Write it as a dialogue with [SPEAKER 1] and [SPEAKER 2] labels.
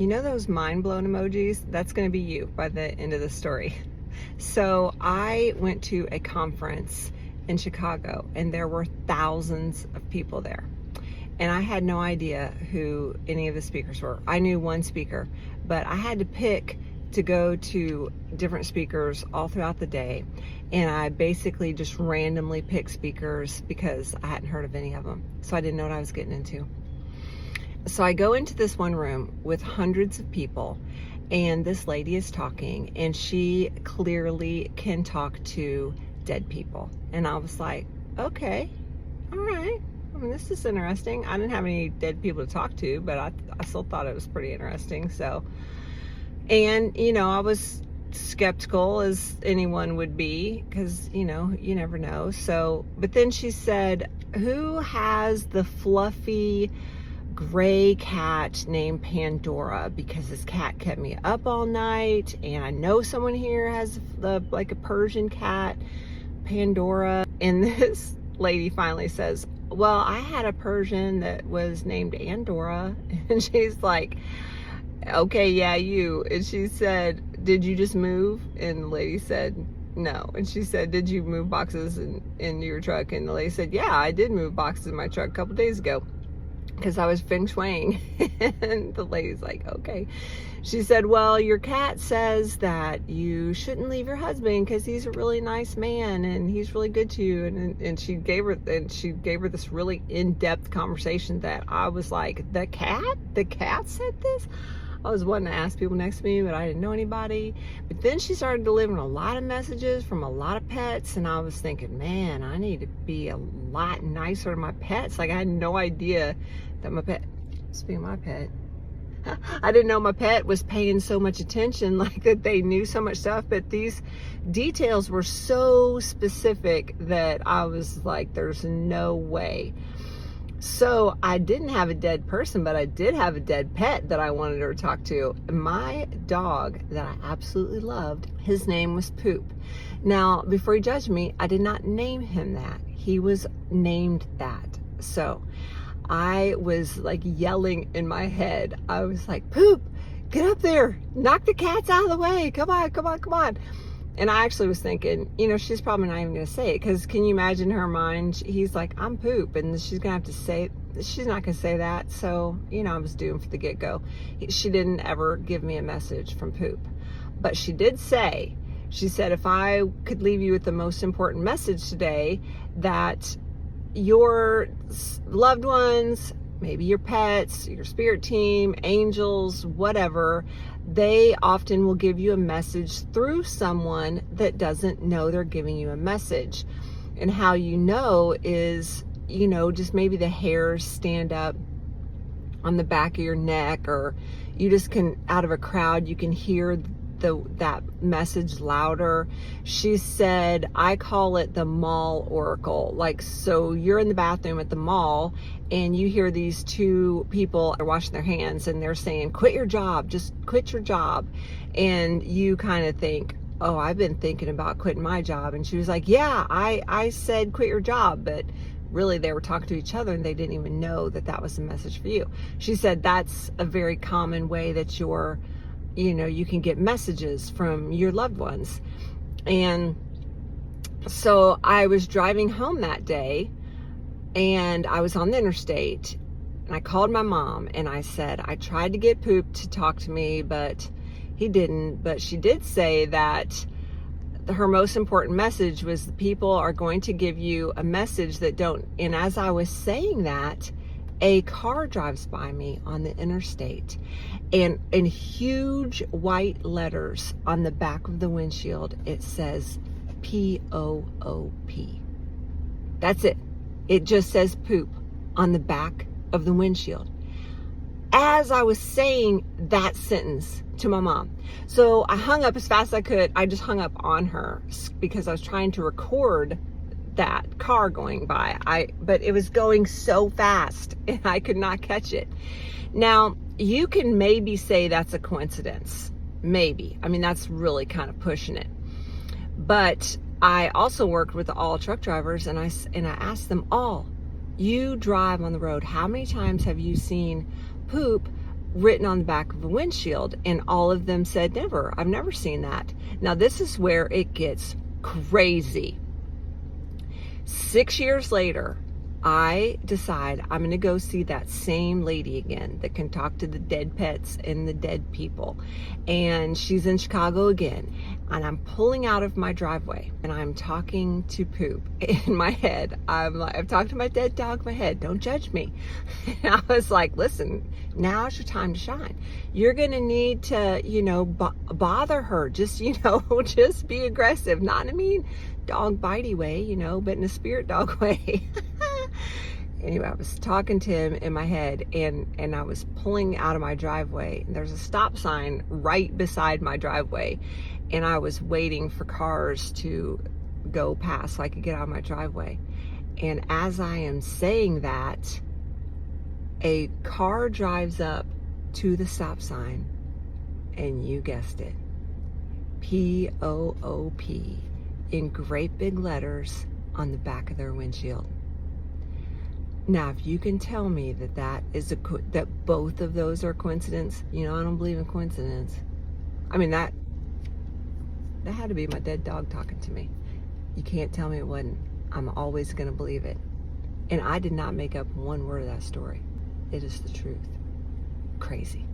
[SPEAKER 1] You know those mind-blown emojis? That's going to be you by the end of the story. So I went to a conference in Chicago, and there were thousands of people there. And I had no idea who any of the speakers were. I knew one speaker, but I had to pick to go to different speakers all throughout the day. And I basically just randomly picked speakers because I hadn't heard of any of them. So I didn't know what I was getting into. So I go into this one room with hundreds of people, and this lady is talking, and she clearly can talk to dead people. And I was like, okay, all right. I mean, this is interesting. I didn't have any dead people to talk to, but I still thought it was pretty interesting. So, and, you know, I was skeptical as anyone would be, because, you know, you never know. So, but then she said, who has the fluffy gray cat named Pandora, because this cat kept me up all night, and I know someone here has like a Persian cat, Pandora. And this lady finally says, well, I had a Persian that was named Andorra. And she's like, okay, yeah, you. And she said, did you just move? And the lady said, no. And she said, did you move boxes in your truck? And the lady said, yeah, I did move boxes in my truck a couple days ago, because I was feng shuiing. And the lady's like, okay. She said, well, your cat says that you shouldn't leave your husband because he's a really nice man and he's really good to you. And she gave her this really in-depth conversation that I was like, the cat said this? I was wanting to ask people next to me, but I didn't know anybody. But then she started delivering a lot of messages from a lot of pets, and I was thinking, man, I need to be a lot nicer to my pets. Like, I had no idea that my pet, speaking of my pet, I didn't know my pet was paying so much attention, like that they knew so much stuff, but these details were so specific that I was like, there's no way. So I didn't have a dead person, but I did have a dead pet that I wanted her to talk to. My dog that I absolutely loved, his name was Poop. Now, before you judge me, I did not name him that. He was named that. So I was like yelling in my head. I was like, Poop, get up there, knock the cats out of the way. Come on, come on, come on. And I actually was thinking, you know, she's probably not even going to say it, because can you imagine her mind? He's like, I'm Poop, and she's going to have to say, she's not going to say that. So, you know, I was doomed for the get-go. She didn't ever give me a message from Poop. But she did say, she said, if I could leave you with the most important message today, that your loved ones, maybe your pets, your spirit team, angels, whatever, they often will give you a message through someone that doesn't know they're giving you a message. And how you know is, you know, just maybe the hairs stand up on the back of your neck, or you just can, out of a crowd, you can hear that message louder. She said, I call it the mall oracle. Like, so you're in the bathroom at the mall and you hear these two people are washing their hands and they're saying, quit your job, just quit your job. And you kind of think, oh, I've been thinking about quitting my job. And she was like, yeah, I said quit your job, but really they were talking to each other and they didn't even know that that was a message for you. She said that's a very common way that you're, you know, you can get messages from your loved ones. And so I was driving home that day, and I was on the interstate, and I called my mom and I said, I tried to get Poop to talk to me, but he didn't. But she did say that her most important message was the people are going to give you a message that don't. And as I was saying that, a car drives by me on the interstate, and in huge white letters on the back of the windshield, it says P-O-O-P. That's it. It just says Poop on the back of the windshield. As I was saying that sentence to my mom. So I hung up as fast as I could. I just hung up on her because I was trying to record that car going by. But it was going so fast and I could not catch it. Now, you can maybe say that's a coincidence. Maybe. I mean, that's really kind of pushing it. But I also worked with all truck drivers, and I asked them all, you drive on the road, how many times have you seen Poop written on the back of the windshield, and all of them said never. I've never seen that. Now this is where it gets crazy. 6 years later, I decide I'm going to go see that same lady again that can talk to the dead pets and the dead people. And she's in Chicago again. And I'm pulling out of my driveway and I'm talking to Poop in my head. I've talked to my dead dog in my head. Don't judge me. And I was like, listen, now's your time to shine. You're going to need to, bother her. Just, just be aggressive. Not in a mean dog bitey way, but in a spirit dog way. Anyway, I was talking to him in my head, and I was pulling out of my driveway, and there's a stop sign right beside my driveway, and I was waiting for cars to go past so I could get out of my driveway. And as I am saying that, a car drives up to the stop sign, and you guessed it, P-O-O-P in great big letters on the back of their windshield. Now, if you can tell me that both of those are coincidence, I don't believe in coincidence. I mean, that had to be my dead dog talking to me. You can't tell me it wasn't. I'm always going to believe it. And I did not make up one word of that story. It is the truth. Crazy.